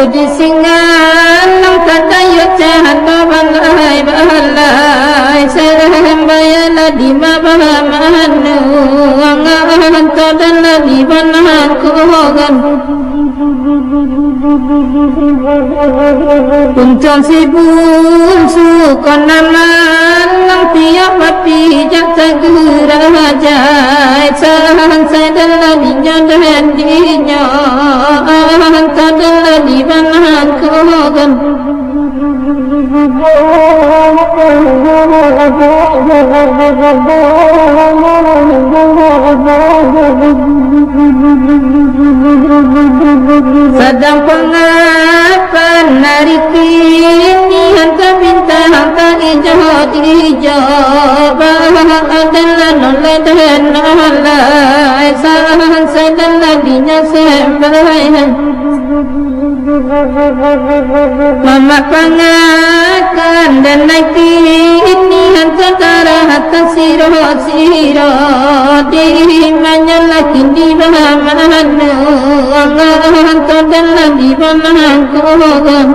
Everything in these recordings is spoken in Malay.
Di singalang katayot cahata balai balai serem bayala di mabamanu angan tadala di banan kogan puncon sibun sukan naman lang tiap api jatsa gerajai sarang sedala di nyadan dinya tadala di banan kogan sedang pengapan hari kini hantar bintang hantar hijau bahang adalah nolai dan nolai sarang sedala dinya sembahyang mama pangakan dan naik ini hantar darah hantar siro di manyalah kini bahamanu angan tadalah di bahan kogan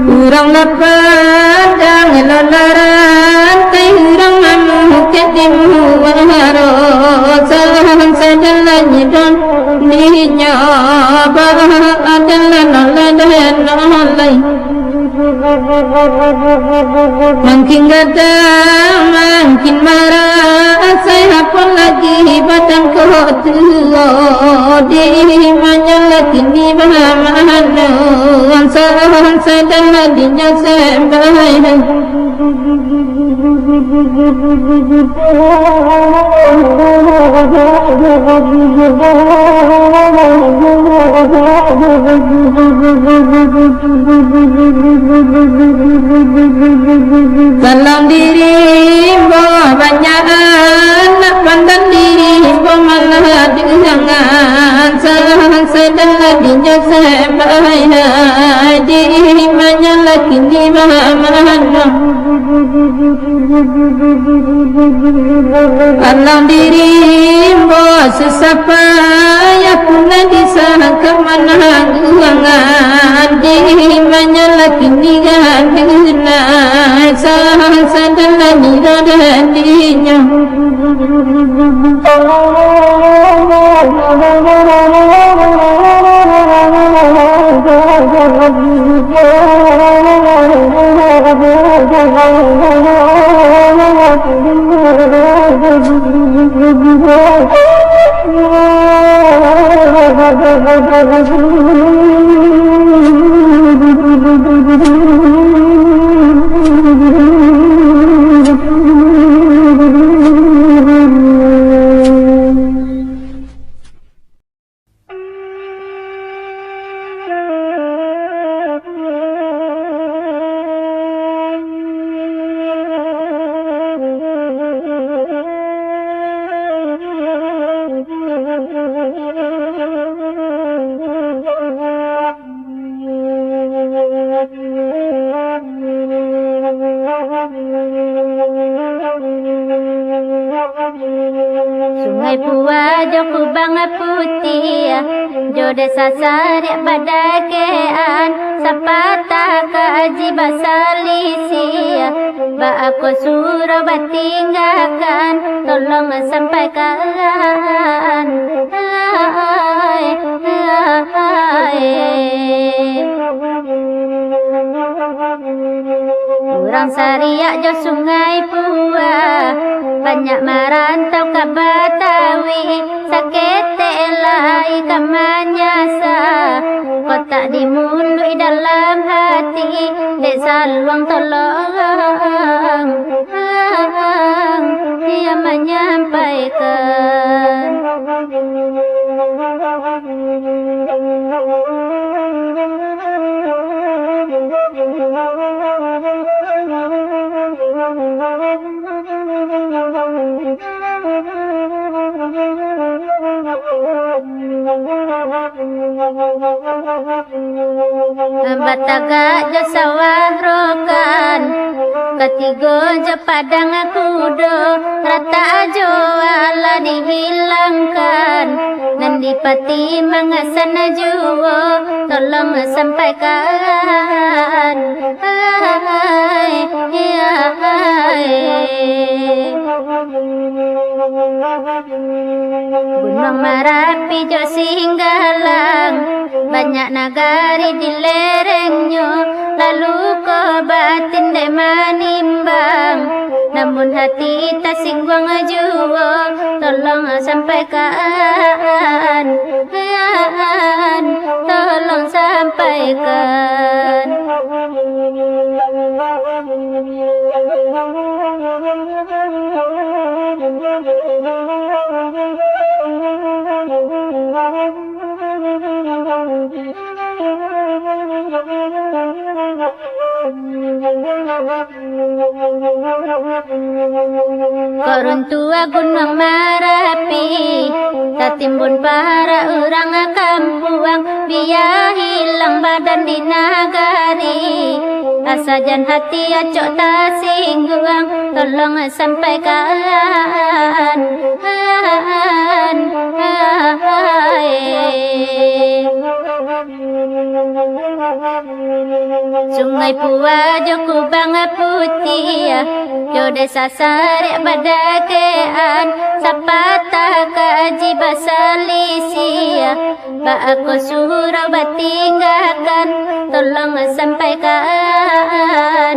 urang lapandang lalaran tay urang mamukit di muwaro sarang sadala nyidon ninya bahang adalah nolai dan nolai makin gadang makin marah saya pun lagi batang kotua di manyalah kini bahamanu sarang sadala dinya sembahyang dalam diri banyak anak pandang diri malah jangan sarang sedala dinya sembahyang di manyalah kini bahamanu alam diri sesapa ya puna disangka mana guangan di manyalah kini gandina sarang sadala nira dan dinya kubang putih jo desa sari badakean sapata kaji basalisi ba aku suruh batinggalkan tolong sampaikan Urang Sariak jo Sungai Pua banyak merantau ke Betawi sakete lai ke Manyasa kotak dimundui dalam hati desa luang tolong dia menyampaikan Bataga jo sawah rokan ketigo jo padang kudo rata jo ala dihilangkan nandi pati mangasan juwo tolong sampaikan Gunung Merapi jo Singgalang banyak nagari di lerengnya lalu ke batin de manimbang namun hati tak singgung juwo tolong sampaikan tolong sampaikan Korun tua Gunung Merapi tak timbun para orang kampuang biar hilang badan di nagari asajan hati acok tak singgung tolong sampaikan Sungai Pua jo kubang putih jo desa sari badakean sapata kaji basalisi ba aku suruh batinggalkan tolong sampaikan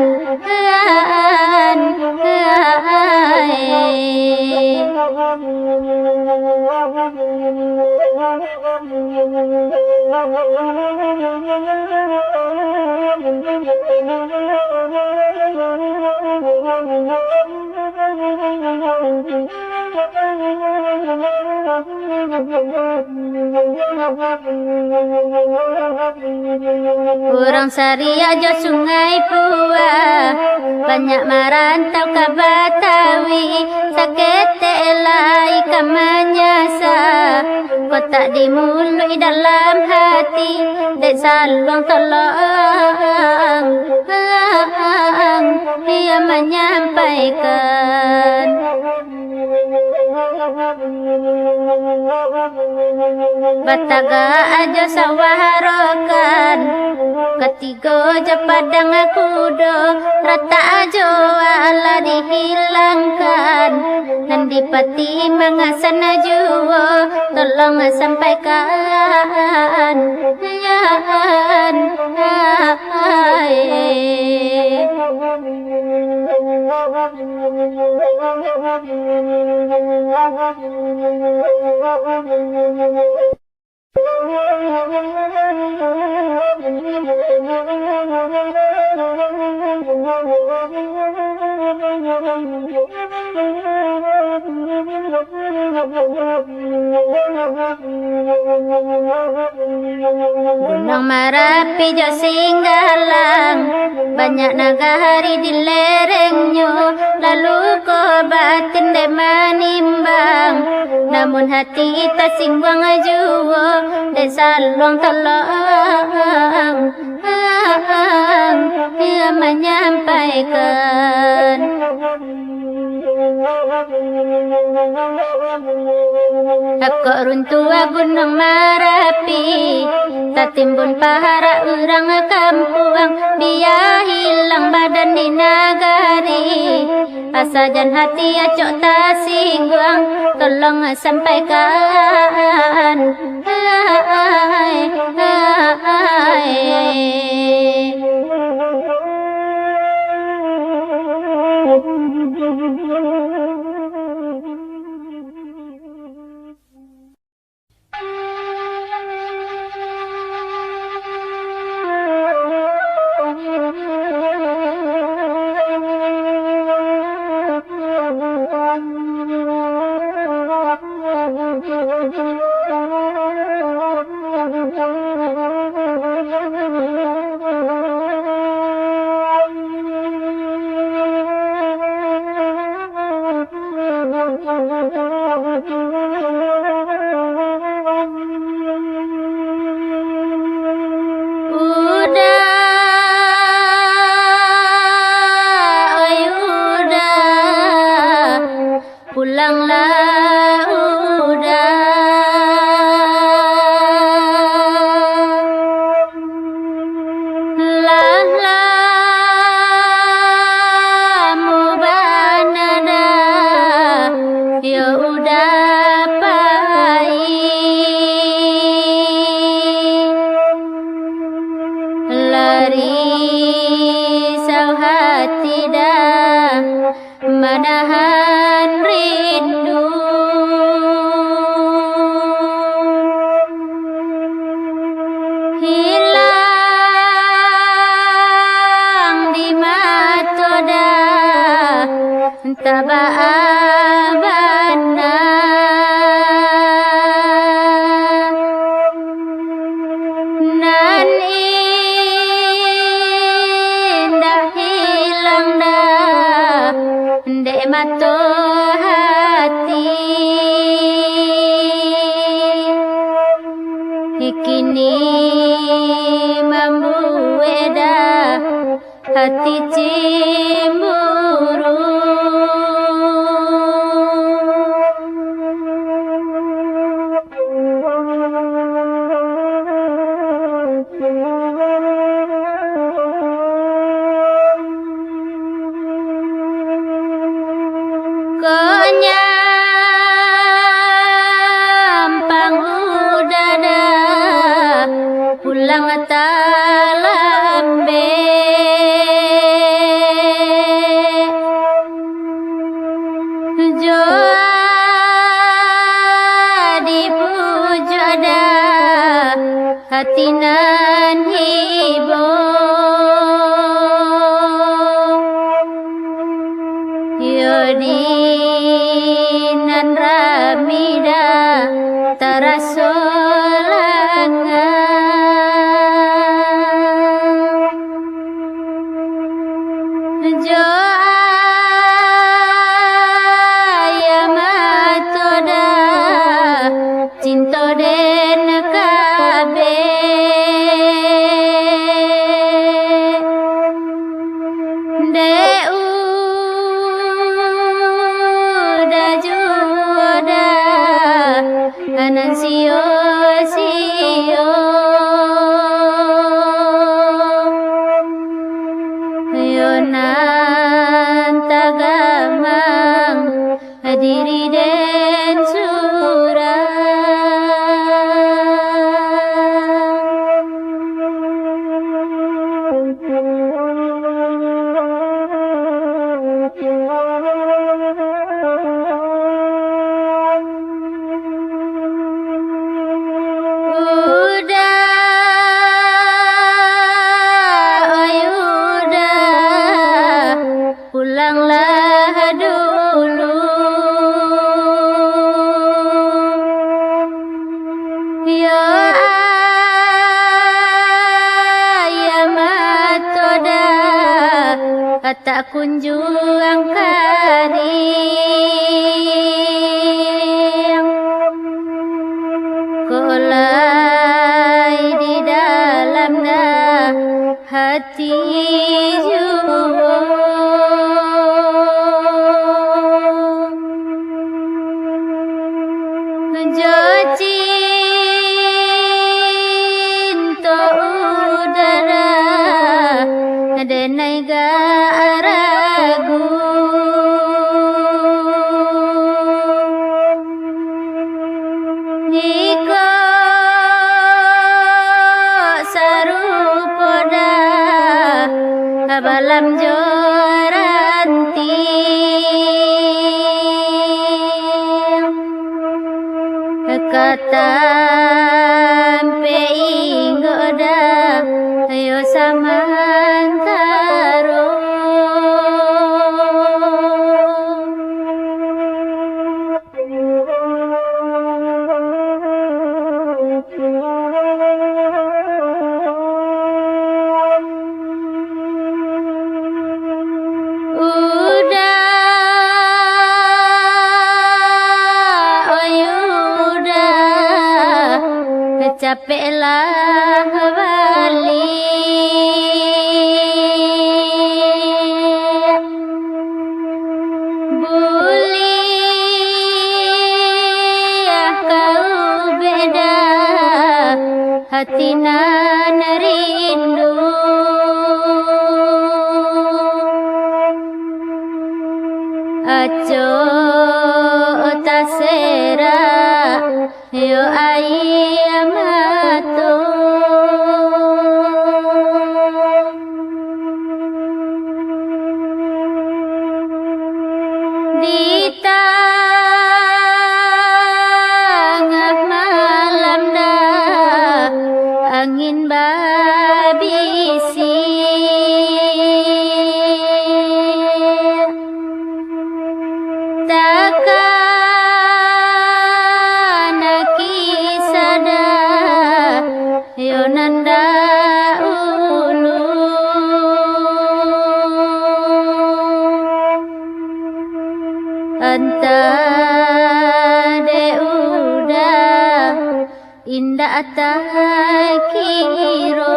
Urang Sariak jo Sungai Pua banyak merantau ke Betawi sakete lai ke Manyasa kotak dimului dalam hati desa luang tolong dia menyampaikan Bataga aja sawah rokan ketigo jo padang kudo rata ajo ala dihilangkan nandi pati mangasan juwo tolong sampaikan Gunung Merapi jo Singgalang banyak nagari di lerengnya lalu ke batin de manimbang namun hati tak singgung juwo desa luang tolong dia menyampaikan Ako runtua Gunung Merapi, tatimbun pahara urang kampuang, dia hilang badan di nagari. Asajan hati acok tasingguang, tolong sampaikan. Pulanglah risau hati dah menahan rindu. Hilang di mata dah tababana. Nan indah hilang dah dek mata hati. Kini membueda hati cemburu. Kenyampang udara pulang talambe. Jadi pujoda hati nan hibo. Yodi nan ramida tarasolanga. Jo ayamatoda cinta den kabe. Anan sio-sio yonan tagamang diri den surang. Pulanglah dulu. Ya ayamatoda tak kunjung karing. Kolai di dalamnya hati jua. denai ga aragu Niko sarupoda abalam joranti katampe inggoda ayo samantaro capek lah balik boleh kau beda hatina nerindu aco tasera yo ai amato di tengah malam dah angin babisi takkan kisada yonanda ulu anta de udah indah tak kiro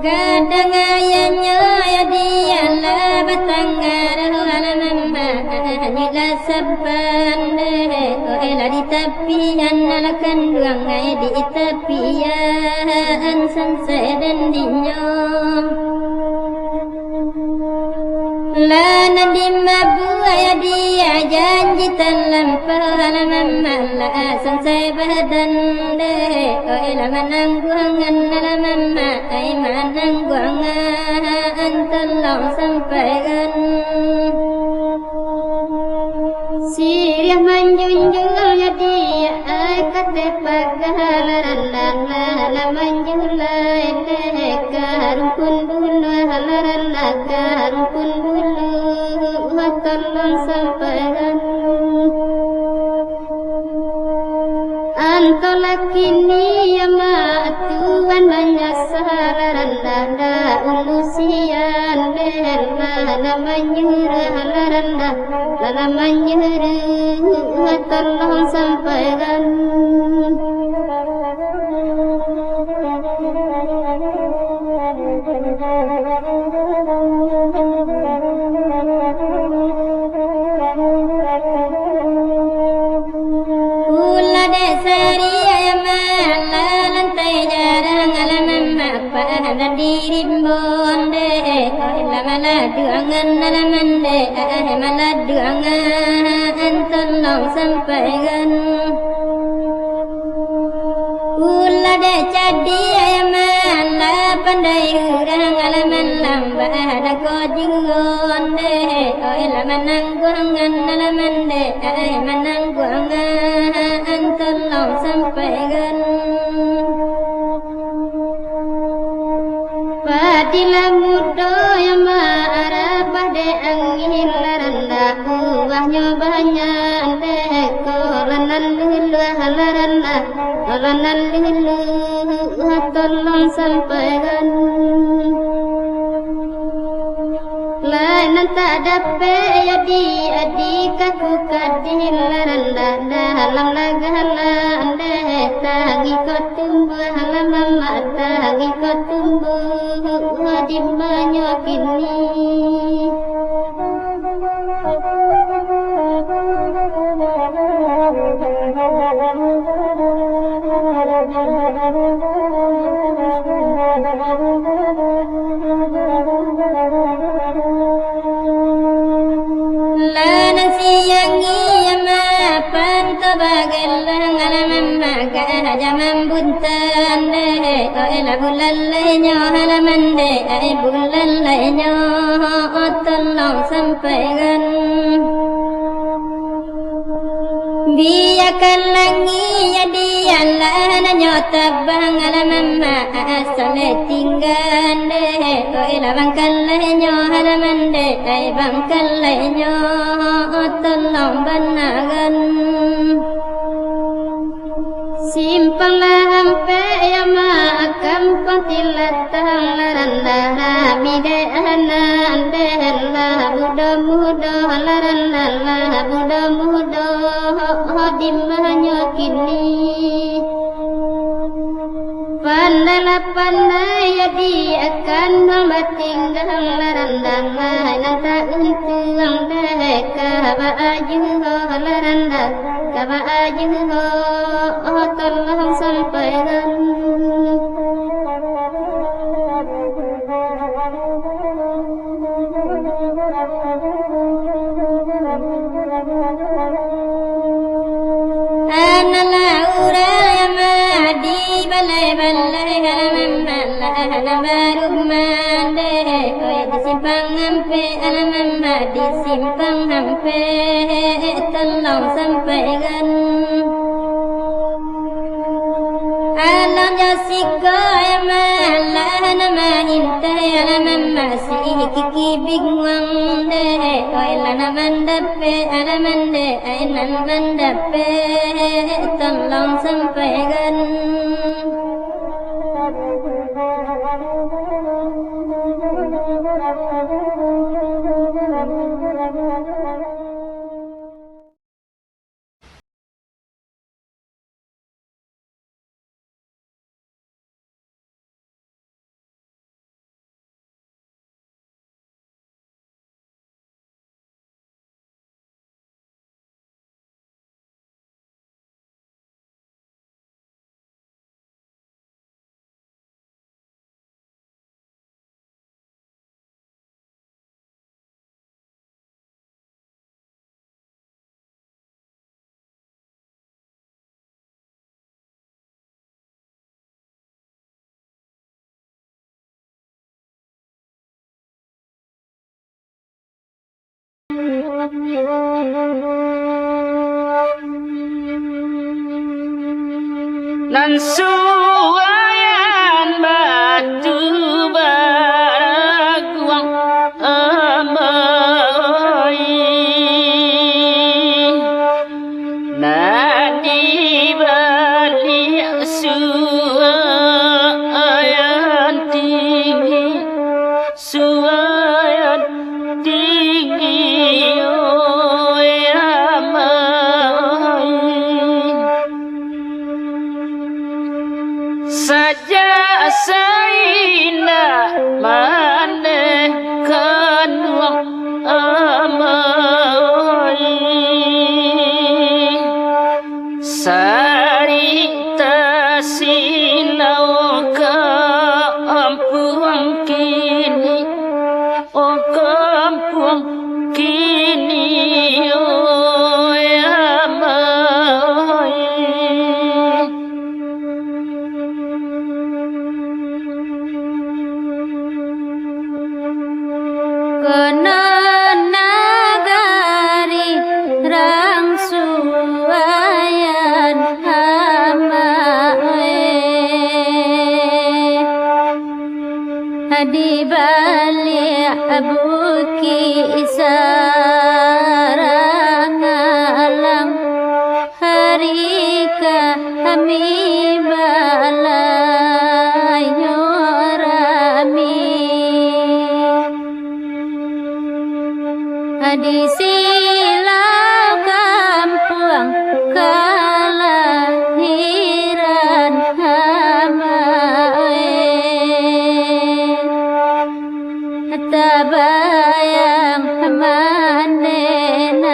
Gadang ayahnya ya dia lah batanggar halaman nila saban ko ela di tapian alakan duang ay di tapian sanse dan dinyo lana di mabu ya dia janji talampah mama sanse badan ko ela manangguangan mama ay manangguangan tolong sampaikan Sirya manjunjung ya dia ay kate paghalalala manjula ete karun dulu halalala karun dulu tolong sampaikan antolakini ya ma tuan manyasalalala ulusian lala manyura halalala lala manyura tolong sampaikan Ula desari ayaman lantai jarang alaman apa ada dirimbon de lamala duangan alaman de malah duangan tolong sampaikan Ula de jadi ayaman la pandai urang alaman lamba ada kojingon de laman nangguangan alaman de manangguangan tolong sampaikan Padila mudo yang marah de angin laranda uahnya banyak de kolanan lulu halaranda kolanan lulu tolong sampaikan Lain tak dapat jadi adik aku kadin laranda dalam lagalan deh tangi kau tumbuh halaman mata tangi kau tumbuh di banyak kini. Jaman buntan deh, ela bulan lainnya halaman deh, bulan lainnya tolong sampaikan. Biarkan lagi ya dialah nanya tabang halaman asal tinggal deh, ela bangkan lainnya halaman deh, bangkan lainnya tolong banagan. Simpanglah hampe ya ma akam kontilatang laranda ramide anande la muda laranda la muda dimanya kini pandai ya di akan tinggal laranda nanta untung deh kabaju laranda kabaju tolong sampaikan. Analah uraya madi balai balai halaman balai baru mande disimpang hampe halaman disimpang hampe tolong sampaikan. Alam jasiko malah nama intai alam masih kiki bingung deh oilan mandape alam deh ainan mandape tolong sampaikan. Nan suayan batu baraguang amai nadi balik suayan tinggi suayan tinggi saja saina manekan wang amai sarita sinau kampuang kini oh kampuang kini oh amai. Kena nagari rang suayan hamae di balik buki sarang alam harika kami balai nyorami di silau kampung kelahiran hamae tabayang manenan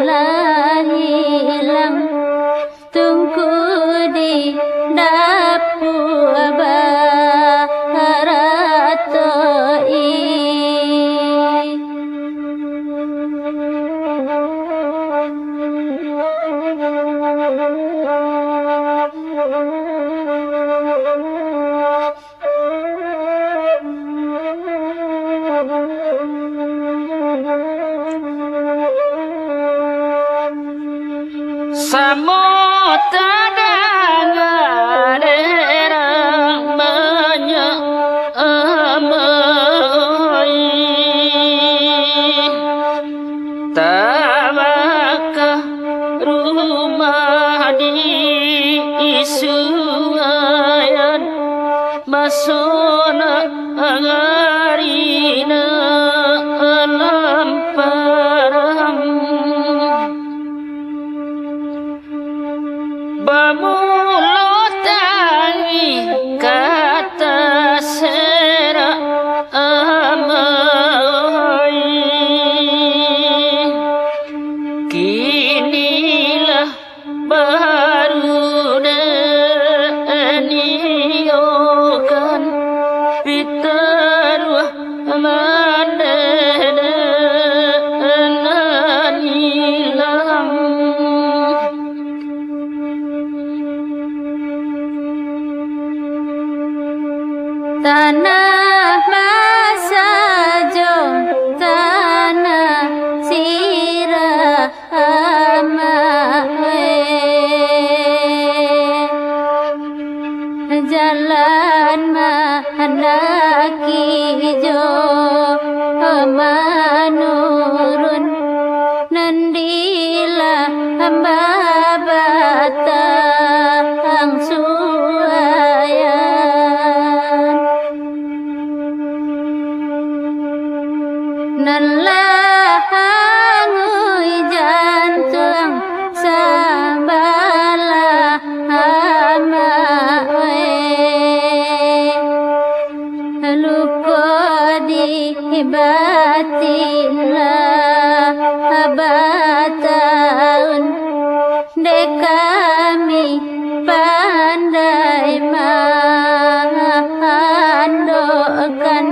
lah hilang tungku di dapur baratoi Samudra ngarerang menyamai tabakah rumah di isuayan masona angarina alam parang bamulo tangi kata sera amai kinilah baru deniokan pitaruh mandenan hilang tanah masajo tanah sirah amae jalan mana kijo manurun nandilah batang suayan nalahangui jantung sambalah hamae luko di batinlah bataun dek kami pandai mandokan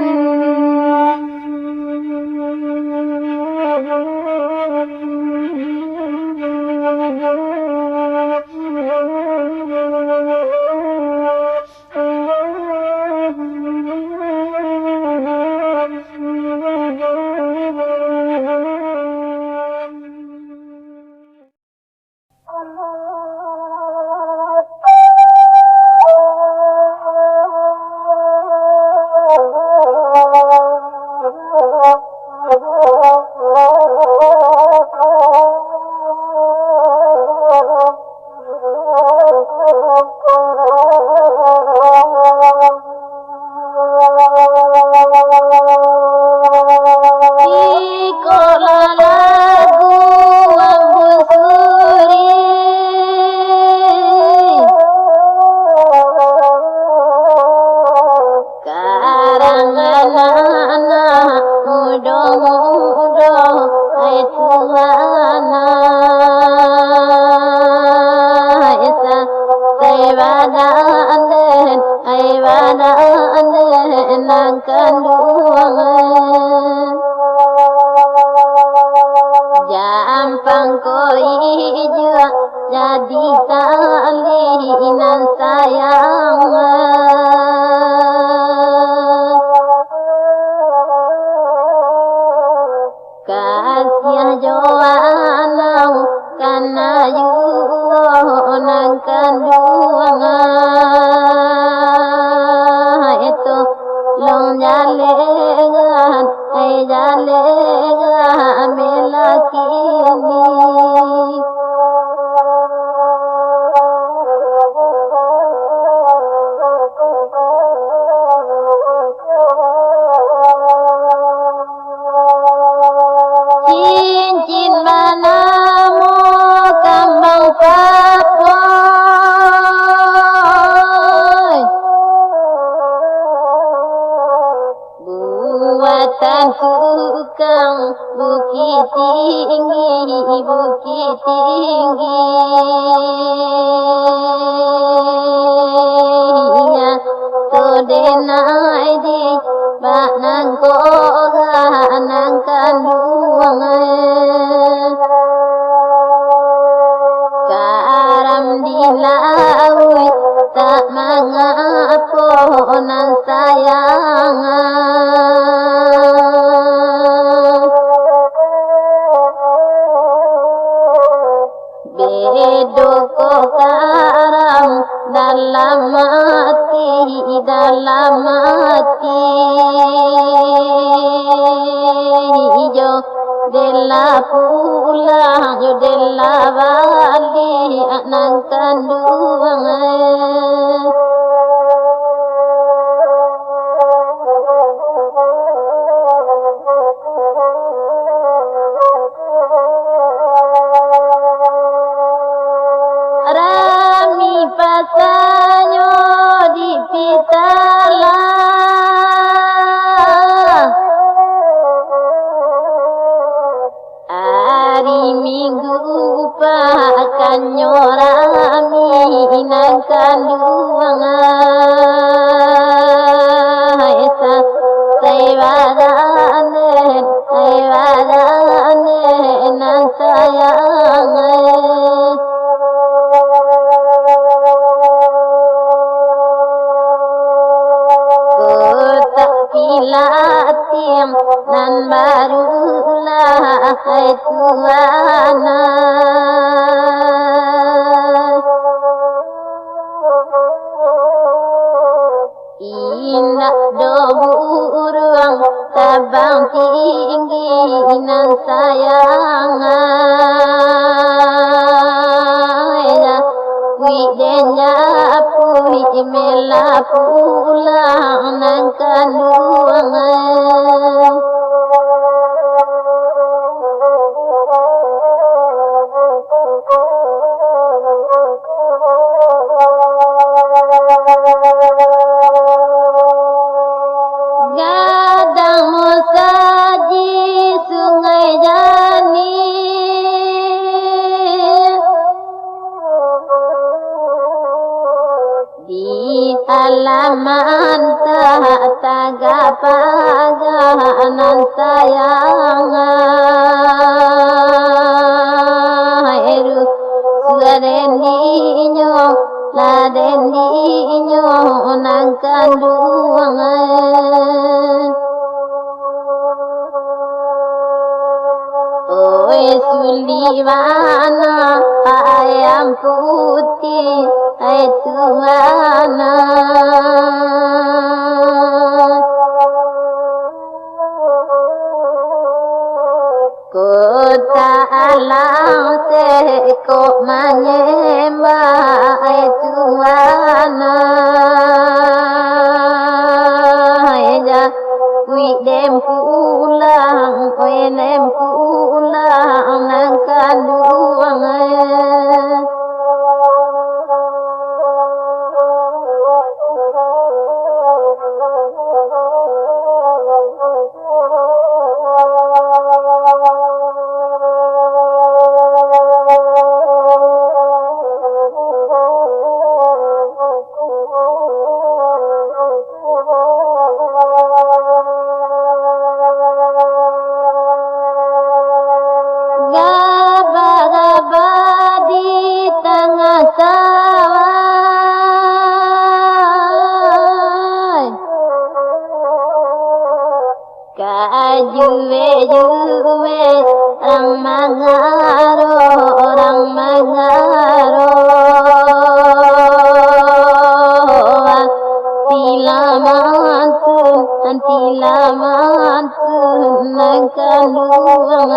Jampang koi jua jadi talinan sayang kasih joanau karena nang kandung itu long jalengan jalengan melakini kang bukit tinggi ya to denai di ba nang ko ga nang kanduang karam dilawi tak mangapo nan sayang bedo ko karam dalam mati jo della pulang jo della bali nang kanduang rami pasanyo di pitala hari minggu pakanyo rami nang kanduang esa saywadane nang sayang pilatim nan barulah hai tuana indah do burung terbang tinggi nan sayang widenya pui mela pulang nang kanduang gadang musaji sungai jani di halaman tagapaganan sayang eru ladendiño nang kanduang oi suliwana ayam putih hai tuana kota alam seko menyembah hai tuana ja widem pulang nang kanduang juwe orang mangaro tilamantun nang kanduang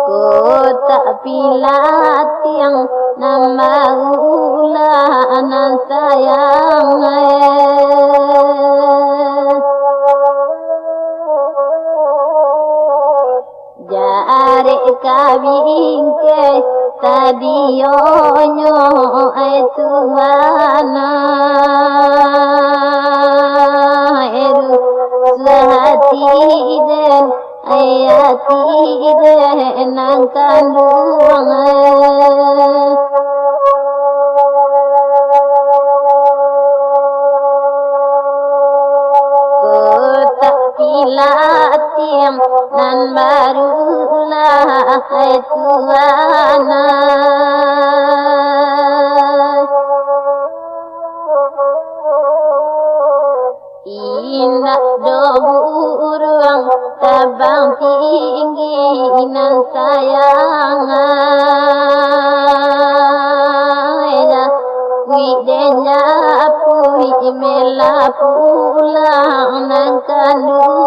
kota pilat yang nama ulanan sayang jare kabingke tadionyo tuana eru ayati den nang kandung Pilatiam nan barulah Tuana indah doburuang tabang tinggi nan sayang widenya pui mela pulang nan kandung